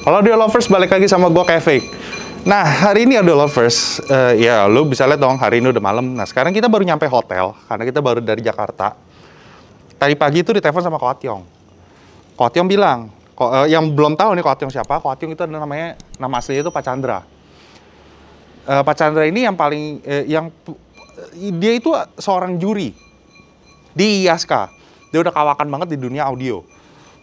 Halo Audio Lovers, balik lagi sama gue Kevin. Nah, hari ini Audio Lovers, ya lu bisa lihat dong hari ini udah malam. Nah, sekarang kita baru nyampe hotel, karena kita baru dari Jakarta. Tadi pagi itu ditelepon sama Ko Atyong. Ko Atyong bilang, yang belum tahu nih Ko Atyong siapa, Ko Atyong itu adalah namanya, nama aslinya itu Pak Chandra. Pak Chandra ini yang paling, dia itu seorang juri di IASKA. Dia udah kawakan banget di dunia audio.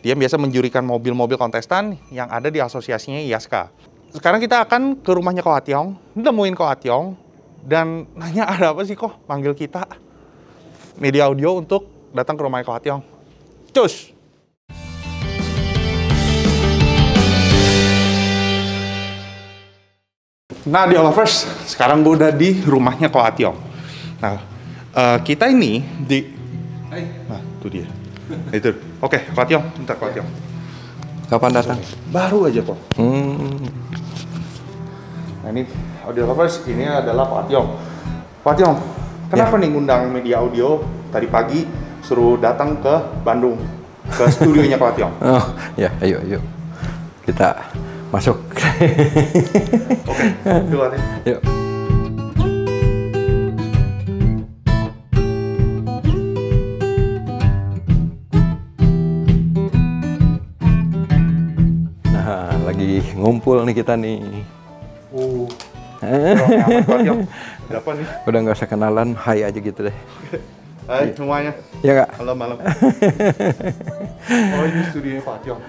Dia biasa menjurikan mobil-mobil kontestan yang ada di asosiasinya IASKA. Sekarang kita akan ke rumahnya Ko Atyong, nemuin Ko Atyong, dan nanya ada apa sih kok panggil kita media audio untuk datang ke rumahnya Ko Atyong. Cus! Nah, Audio Lovers, sekarang gue udah di rumahnya Ko Atyong. Nah, kita ini di... Nah, itu dia. Itu. Oke, Ko Atyong, bentar Ko Atyong. Kapan datang? Baru aja kok. Nah ini Audio Lovers, ini adalah Ko Atyong. Ko Atyong, kenapa nih ngundang media audio tadi pagi suruh datang ke Bandung, ke studionya Ko Atyong? Oh ya, ayo kita masuk. Oke, duluan ya. Yuk. Lagi ngumpul nih kita nih. Berapa nih? Udah nggak usah kenalan, hai aja gitu deh. Hai semuanya. Ya nggak? Malam. Oh ini studionya Ko Atyong.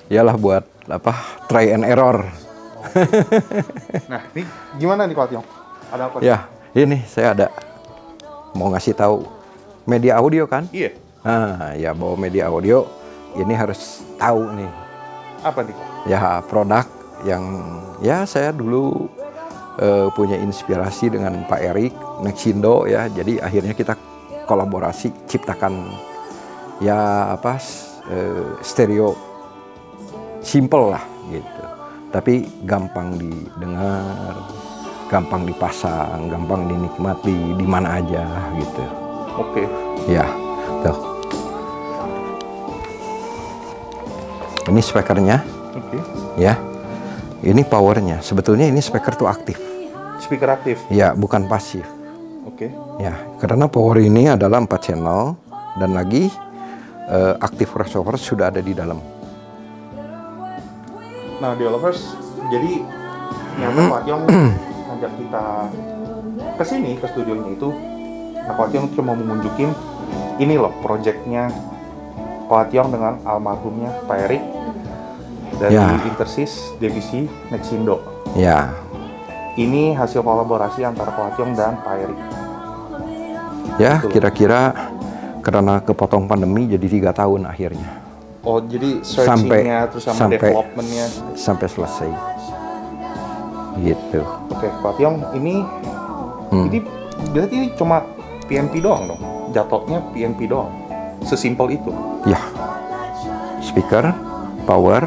Iyalah buat apa? Try and error. Nah, ini gimana nih Ko Atyong? Ada apa? Ya, ini saya ada mau ngasih tahu media audio kan? Iya. Nah, ya bawa media audio ini harus tahu nih. Apa nih Ko? Ya produk yang ya saya dulu punya inspirasi dengan Pak Erik Nexindo ya, jadi akhirnya kita kolaborasi ciptakan ya apa stereo simple lah gitu, tapi gampang didengar, gampang dipasang, gampang dinikmati di mana aja gitu. Oke. Ya tuh, ini speakernya. Oke. Ya, ini powernya. Sebetulnya ini speaker tuh aktif. Speaker aktif. Ya, bukan pasif. Oke. Ya, karena power ini adalah 4 channel dan lagi active crossover sudah ada di dalam. Nah, Audio Lovers, jadi nyata Ko Atyong ngajak kita ke sini, ke studionya itu. Nah, Ko Atyong cuma mau nunjukin ini loh, projectnya Ko Atyong dengan almarhumnya Pak Erik dari Intersys divisi Nexindo. Ya. Ini hasil kolaborasi antara Ko Atyong dan Pak Erik. Ya, kira-kira karena kepotong pandemi jadi 3 tahun akhirnya. Oh, jadi searching-nya terus sama development-nya sampai selesai. Gitu. Oke, Ko Atyong, ini berarti ini cuma PNP doang dong? Jatuhnya PNP doang? Sesimpel itu? Ya. Speaker, power.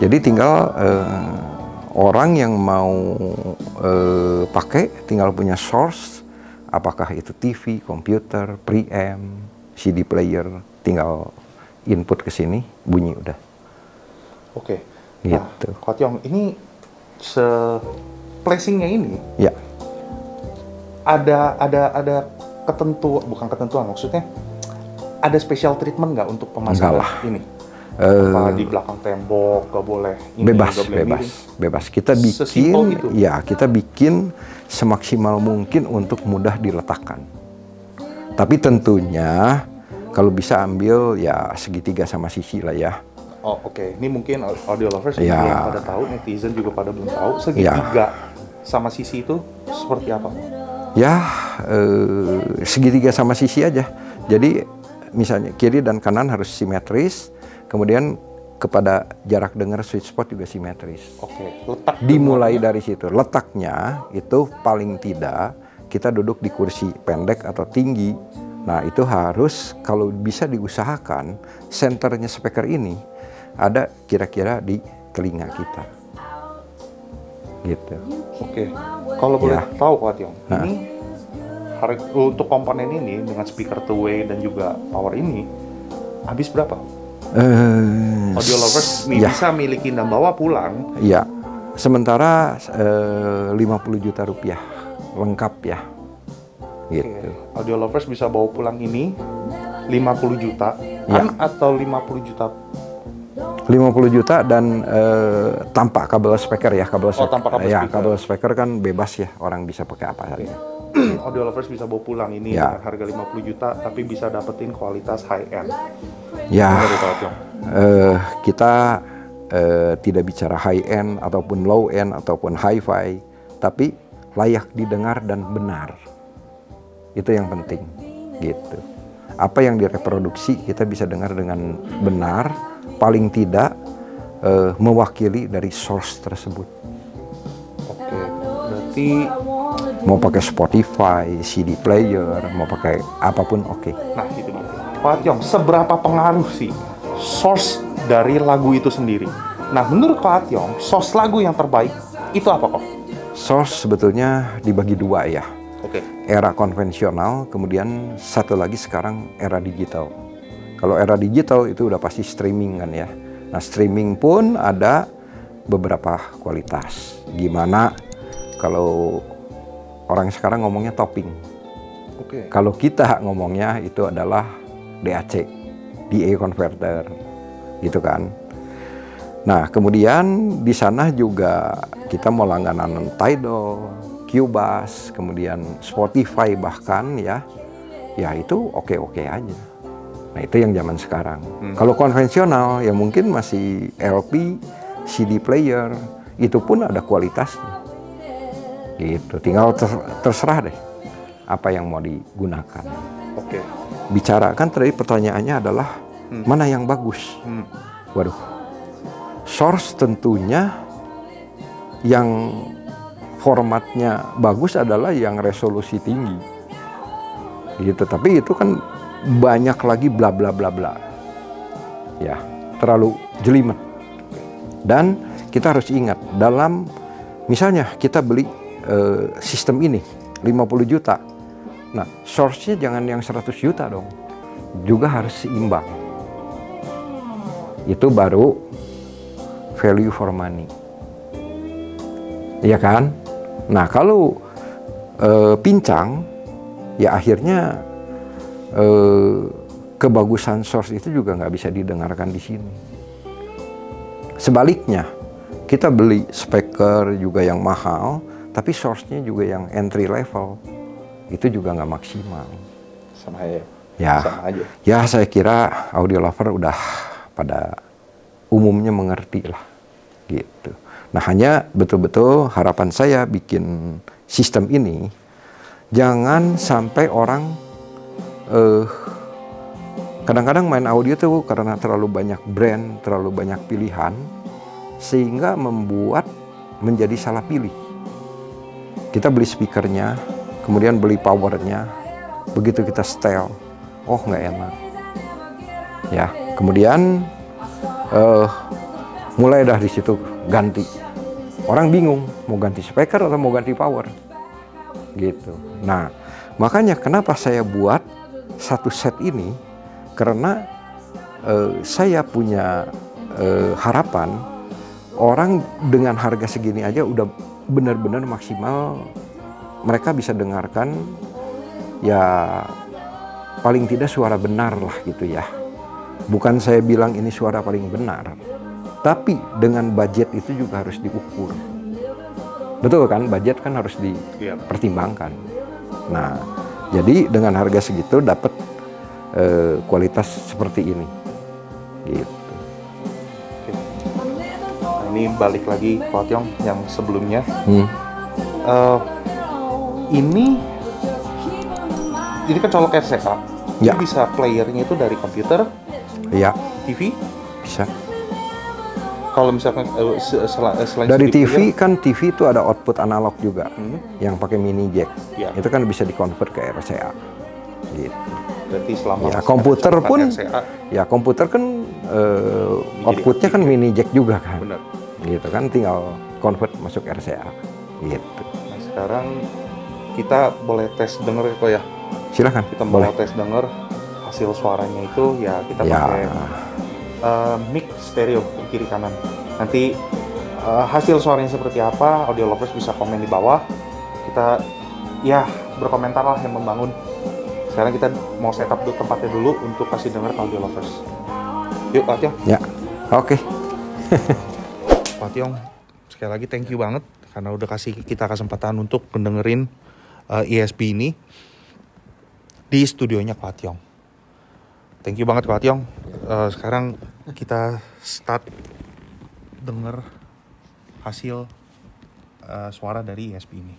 Jadi tinggal orang yang mau pakai tinggal punya source, apakah itu TV, komputer, preamp, CD player, tinggal input ke sini, bunyi udah. Oke. Gitu. Nah, Ko Atyong, ini placingnya ini ya ada bukan ketentuan, maksudnya ada special treatment nggak untuk pemasangan ini? Di belakang tembok nggak boleh ini, bebas kita bikin ya, kita bikin semaksimal mungkin untuk mudah diletakkan, tapi tentunya kalau bisa ambil ya segitiga sama sisi lah ya. Oh oke. Ini mungkin Audio Lovers belum pada tahu, netizen juga pada belum tahu segitiga sama sisi itu seperti apa? Ya segitiga sama sisi aja, jadi misalnya kiri dan kanan harus simetris. Kemudian kepada jarak dengar sweet spot juga simetris. Oke, letak dimulai dari situ. Letaknya itu paling tidak kita duduk di kursi pendek atau tinggi. Nah itu harus kalau bisa diusahakan senternya speaker ini ada kira-kira di telinga kita. Gitu. Oke, kalau boleh tahu Ko Atyong, ini untuk komponen ini dengan speaker two way dan juga power ini habis berapa? Audio lovers ya. bisa milikin dan bawa pulang. Iya. Sementara 50 juta rupiah lengkap ya. Gitu. Audio lovers bisa bawa pulang ini 50 juta Ya. atau 50 juta 50 juta dan tanpa kabel speaker ya, kabel Oh, tanpa kabel ya, speaker. kabel speaker kan bebas ya, orang bisa pakai apa saja. Audio lovers bisa bawa pulang ini Ya. dengan harga 50 juta tapi bisa dapetin kualitas high end. Ya, Dari Pak Tiong. kita tidak bicara high end ataupun low end ataupun hi-fi, tapi layak didengar dan benar. Itu yang penting, gitu. Apa yang direproduksi kita bisa dengar dengan benar, paling tidak mewakili dari source tersebut. Oke, berarti Mau pakai Spotify, CD player, mau pakai apapun oke. nah itu dia. Pak Tiong, seberapa pengaruh sih source dari lagu itu sendiri? Nah, menurut Pak Tiong, source lagu yang terbaik itu apa kok? Source sebetulnya dibagi dua ya. Oke. Era konvensional, kemudian satu lagi sekarang era digital. Kalau era digital itu udah pasti streaming kan ya. Nah, streaming pun ada beberapa kualitas. Gimana kalau orang sekarang ngomongnya topping. Oke. Kalau kita ngomongnya itu adalah DAC, DA converter, gitu kan. Nah, kemudian di sana juga kita mau langganan Tidal, Cubase, kemudian Spotify bahkan ya itu oke-oke aja. Nah, itu yang zaman sekarang. Kalau konvensional ya mungkin masih LP, CD player, itu pun ada kualitasnya. Gitu, tinggal terserah deh apa yang mau digunakan. Oke. Bicarakan tadi pertanyaannya adalah mana yang bagus. Waduh, source tentunya yang formatnya bagus adalah yang resolusi tinggi. Gitu, tapi itu kan banyak lagi bla bla bla bla. Ya, terlalu jelimet. Dan kita harus ingat dalam misalnya kita beli sistem ini 50 juta. Nah, source-nya jangan yang 100 juta dong. Juga harus seimbang. Itu baru value for money. Iya kan? Nah, kalau pincang, ya akhirnya kebagusan source itu juga nggak bisa didengarkan di sini. Sebaliknya, kita beli speaker juga yang mahal, tapi source-nya juga yang entry level, itu juga nggak maksimal. Sama aja. Ya, Sama aja. ya saya kira audio lover udah pada umumnya mengerti lah, gitu. Nah, hanya betul-betul harapan saya bikin sistem ini, jangan sampai orang kadang-kadang main audio tuh karena terlalu banyak brand, terlalu banyak pilihan, sehingga membuat menjadi salah pilih. Kita beli speakernya, kemudian beli powernya, begitu kita setel, oh nggak enak. Ya, kemudian mulai dari situ ganti. Orang bingung mau ganti speaker atau mau ganti power, gitu. Nah, makanya kenapa saya buat satu set ini, karena saya punya harapan orang dengan harga segini aja udah benar-benar maksimal mereka bisa dengarkan ya paling tidak suara benar lah gitu ya. Bukan saya bilang ini suara paling benar, tapi dengan budget itu juga harus diukur. Betul kan, budget kan harus dipertimbangkan. Nah, jadi dengan harga segitu dapat kualitas seperti ini, gitu. Ini balik lagi Pak Tiong yang sebelumnya. Ini kan colok RCA. Ya. Ini bisa playernya itu dari komputer, Ya, TV. bisa. Kalau misalkan selain Dari CD TV player, kan TV itu ada output analog juga, yang pakai mini jack. Ya. Itu kan bisa dikonvert ke RCA, gitu. berarti selama Ya, masih komputer ada colokan pun, RCA, ya komputer kan outputnya kan mini jack juga kan, benar. gitu kan, tinggal convert masuk RCA, gitu. Nah, sekarang kita boleh tes denger kok ya. Silakan, Kita boleh. mau tes denger hasil suaranya itu ya kita Ya, pakai mic stereo kiri kanan. Nanti hasil suaranya seperti apa, audio lovers bisa komen di bawah. Kita ya berkomentar lah yang membangun. Sekarang kita mau setup tempatnya dulu untuk kasih denger ke audio lovers. Yuk Pak Tiong. Ya, oke. Pak Tiong, sekali lagi thank you banget karena udah kasih kita kesempatan untuk mendengerin ESP ini di studionya Pak Tiong. Thank you banget Pak Tiong. Sekarang kita start denger hasil suara dari ESP ini.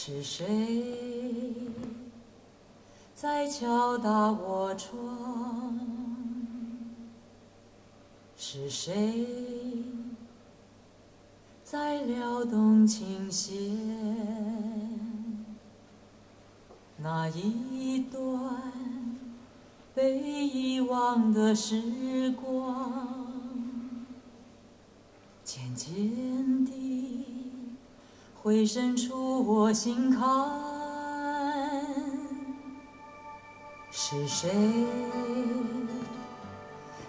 是谁在敲打我窗？是谁在撩动琴弦？那一段被遗忘的时光，渐渐地回渗出我心坎。是谁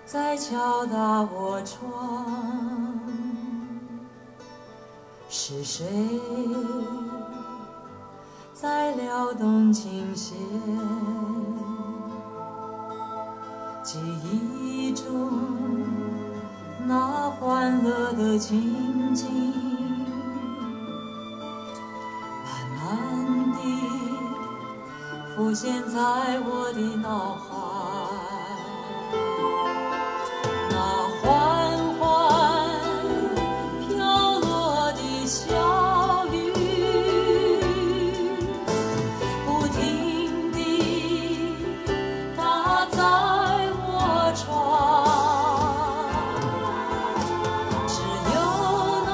在敲打我窗？是谁在撩动琴弦？记忆中那欢乐的情景，慢慢地浮现在我的脑海。那缓缓飘落的小雨，不停地打在我窗。只有那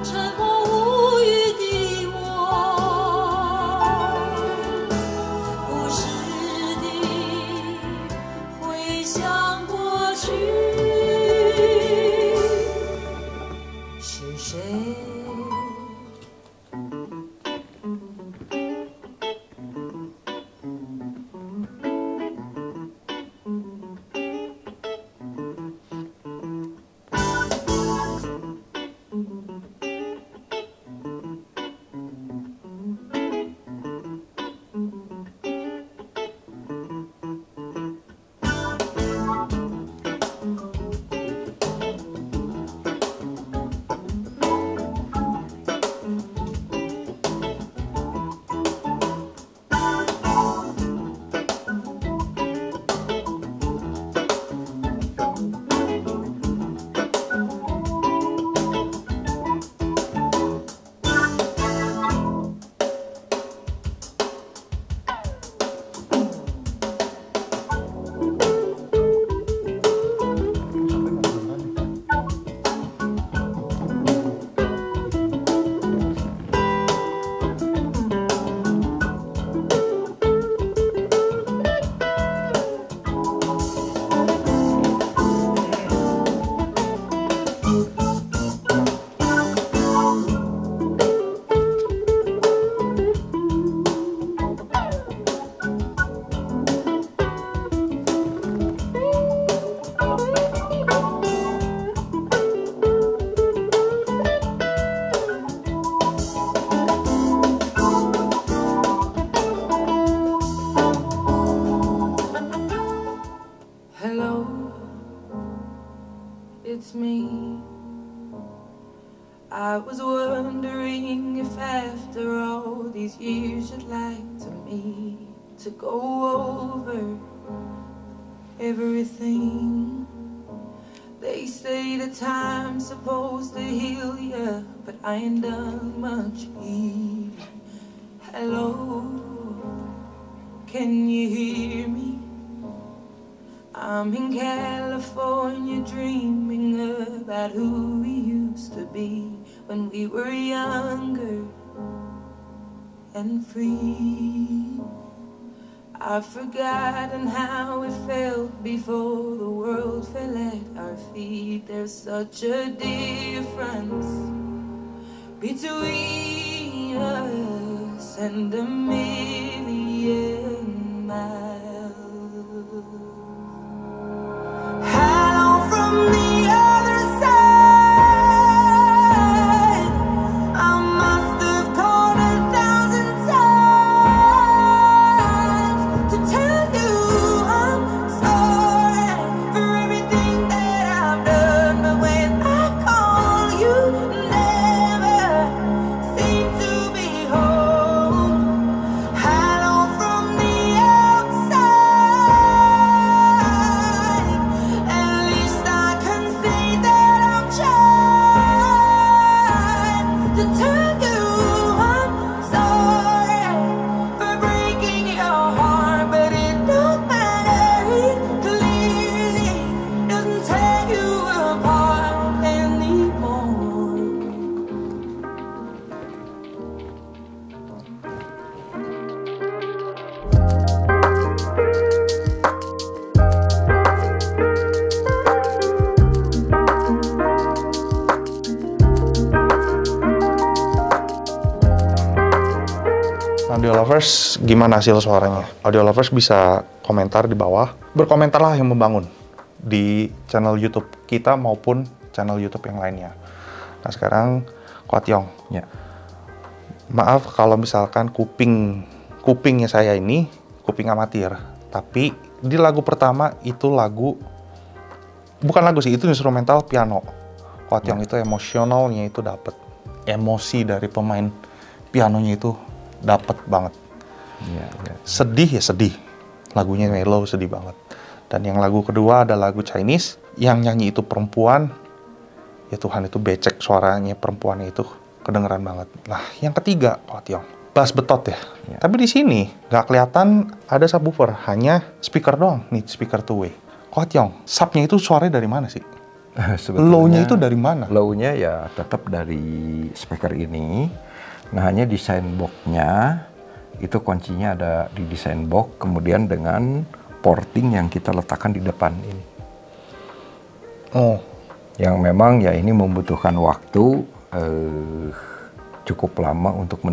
沉默无语的我，不时地回想过去。是谁Hello, it's me. I was wondering if after all these years you'd like to meet, to go over everything. They say the time's supposed to heal ya, but I ain't done much healing. Hello, can you hear me? I'm in California dreaming about who we used to be when we were younger and free. I've forgotten how it felt before the world fell at our feet. There's such a difference between us and a million miles. Hello from the other side. I must have called 1,000 times to tell you I'm sorry for everything that I've done. But when I call, you never seem to be home. Audio lovers, gimana hasil suaranya? Audio lovers bisa komentar di bawah. Berkomentarlah yang membangun di channel YouTube kita maupun channel YouTube yang lainnya. Nah sekarang, Ko Tiong. Ya. Maaf kalau misalkan kupingnya saya ini kuping amatir. Tapi di lagu pertama itu bukan lagu sih, itu instrumental piano. Ko Tiong itu emosionalnya itu dapet. Emosi dari pemain pianonya itu dapet banget. Ya. Sedih ya sedih. Lagunya mellow, sedih banget. Dan yang lagu kedua ada lagu Chinese. Yang nyanyi itu perempuan. Ya Tuhan, itu becek suaranya perempuannya itu. Kedengeran banget. Nah, yang ketiga, Ko Tiong, bass betot ya. Tapi di sini nggak kelihatan ada subwoofer, hanya speaker doang. Nih, speaker two way. Ko Tiong, subnya itu suaranya dari mana sih? Low-nya itu dari mana? Low-nya ya tetap dari speaker ini. Nah, hanya desain box-nya itu kuncinya ada di desain box, kemudian dengan porting yang kita letakkan di depan ini. Oh. Yang memang ya ini membutuhkan waktu cukup lama untuk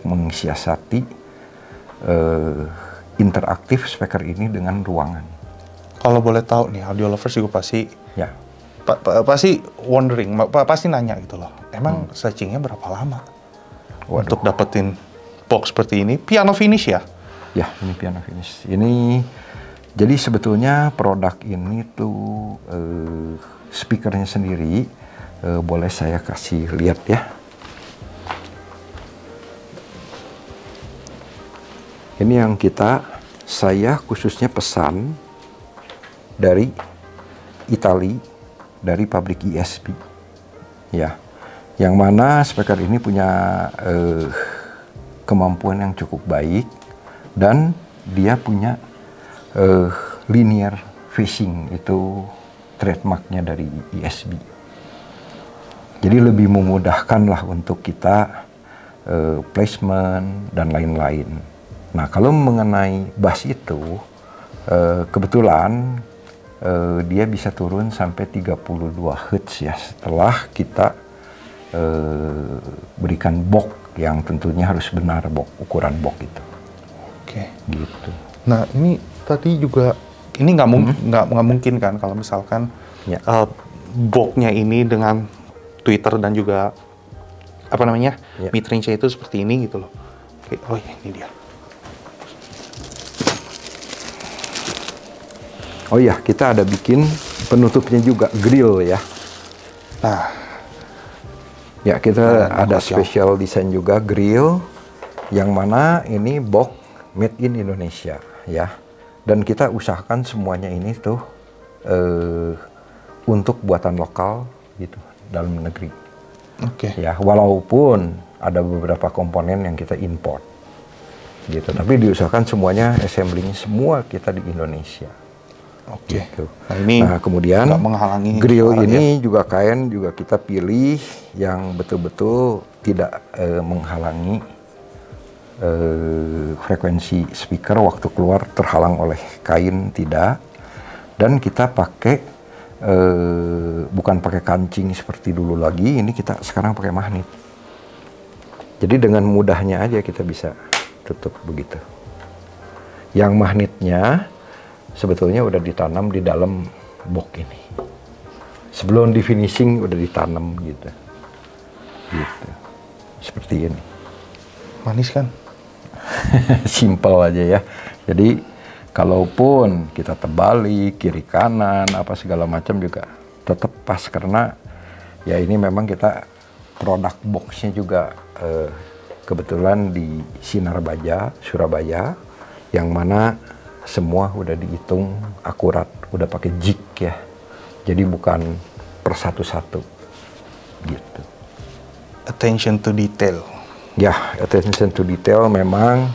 mensiasati interaktif speaker ini dengan ruangan. Kalau boleh tahu nih, audio lovers juga pasti ya pasti wondering, pasti nanya gitu loh. Emang searchingnya berapa lama untuk dapetin box seperti ini? Piano finish ya? Ya, ini piano finish. Ini jadi sebetulnya produk ini tuh speakernya sendiri. Boleh saya kasih lihat ya. Ini yang saya khususnya pesan dari Italia, dari pabrik ESP. Ya, yang mana speaker ini punya kemampuan yang cukup baik dan dia punya linear phasing, itu trademarknya dari ESP. Jadi lebih memudahkan lah untuk kita placement dan lain-lain. Nah, kalau mengenai bass itu, kebetulan dia bisa turun sampai 32 Hz ya, setelah kita berikan box yang tentunya harus benar ukuran box itu. Oke. Gitu. Nah, ini tadi juga, ini nggak mungkin kan kalau misalkan box-nya ini dengan Twitter dan juga mid range-nya itu seperti ini gitu loh. Oke, oh ini dia. Oh iya, kita ada bikin penutupnya juga, grill ya. Nah, ya kita ada special design juga grill, yang mana ini box made in Indonesia ya. Dan kita usahakan semuanya ini tuh untuk buatan lokal gitu, dalam negeri. Oke. Ya, walaupun ada beberapa komponen yang kita import, gitu. Tapi diusahakan semuanya assembling semua kita di Indonesia. Oke. Gitu. Nah, ini kemudian menghalangi grill ini juga kain juga kita pilih yang betul-betul tidak menghalangi frekuensi speaker waktu keluar, terhalang oleh kain, tidak. Dan kita pakai bukan pakai kancing seperti dulu lagi, ini kita sekarang pakai magnet. Jadi dengan mudahnya aja kita bisa tutup begitu. Yang magnetnya sebetulnya udah ditanam di dalam box ini. Sebelum di finishing udah ditanam gitu. Gitu. Seperti ini. Manis kan? Simple aja ya. Jadi kalaupun kita terbalik, kiri kanan, apa segala macam juga tetap pas, karena ya ini memang kita produk boxnya juga kebetulan di Sinar Baja, Surabaya, yang mana semua udah dihitung akurat, udah pakai jig ya. Jadi bukan per satu-satu gitu. Attention to detail. Ya, attention to detail memang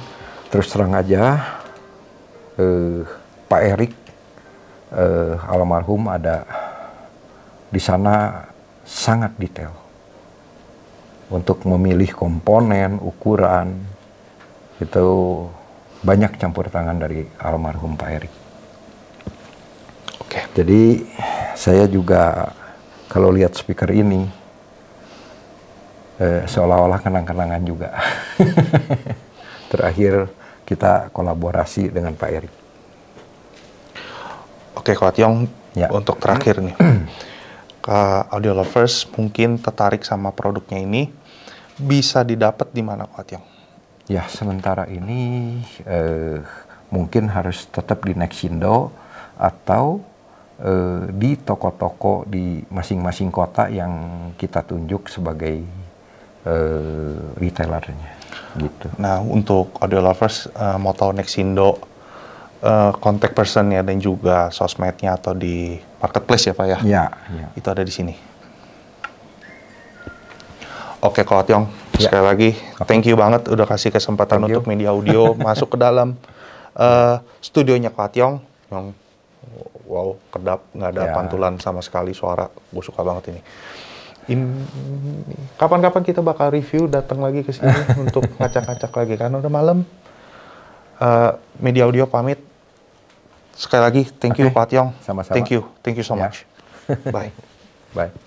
terus terang aja. Pak Erik almarhum ada di sana sangat detail untuk memilih komponen, ukuran, itu banyak campur tangan dari almarhum Pak Erik. Oke. Jadi saya juga kalau lihat speaker ini seolah-olah kenang-kenangan juga. Terakhir kita kolaborasi dengan Pak Erik. Oke, Ko Tiong, Ya. untuk terakhir nih, ke audio lovers mungkin tertarik sama produknya ini, bisa didapat di mana, Ko Tiong? Ya, sementara ini mungkin harus tetap di Nexindo atau di toko-toko di masing-masing kota yang kita tunjuk sebagai retailernya, gitu. Nah, untuk audio lovers mau tahu Nexindo, contact personnya dan juga sosmednya atau di marketplace ya Pak ya? Ya, ya. Itu ada di sini. Oke, Ko Tiong, Ya. sekali lagi thank you banget udah kasih kesempatan Thank you. untuk media audio masuk ke dalam studionya Ko Tiong yang wow, kedap, nggak ada Ya. pantulan sama sekali suara. Gue suka banget ini. Kapan-kapan kita bakal review, datang lagi ke sini untuk ngacak-ngacak lagi karena udah malam. Media audio pamit. Sekali lagi thank you Oke. Ko Tiong. Sama-sama. Thank you so Ya. much. Bye. Bye.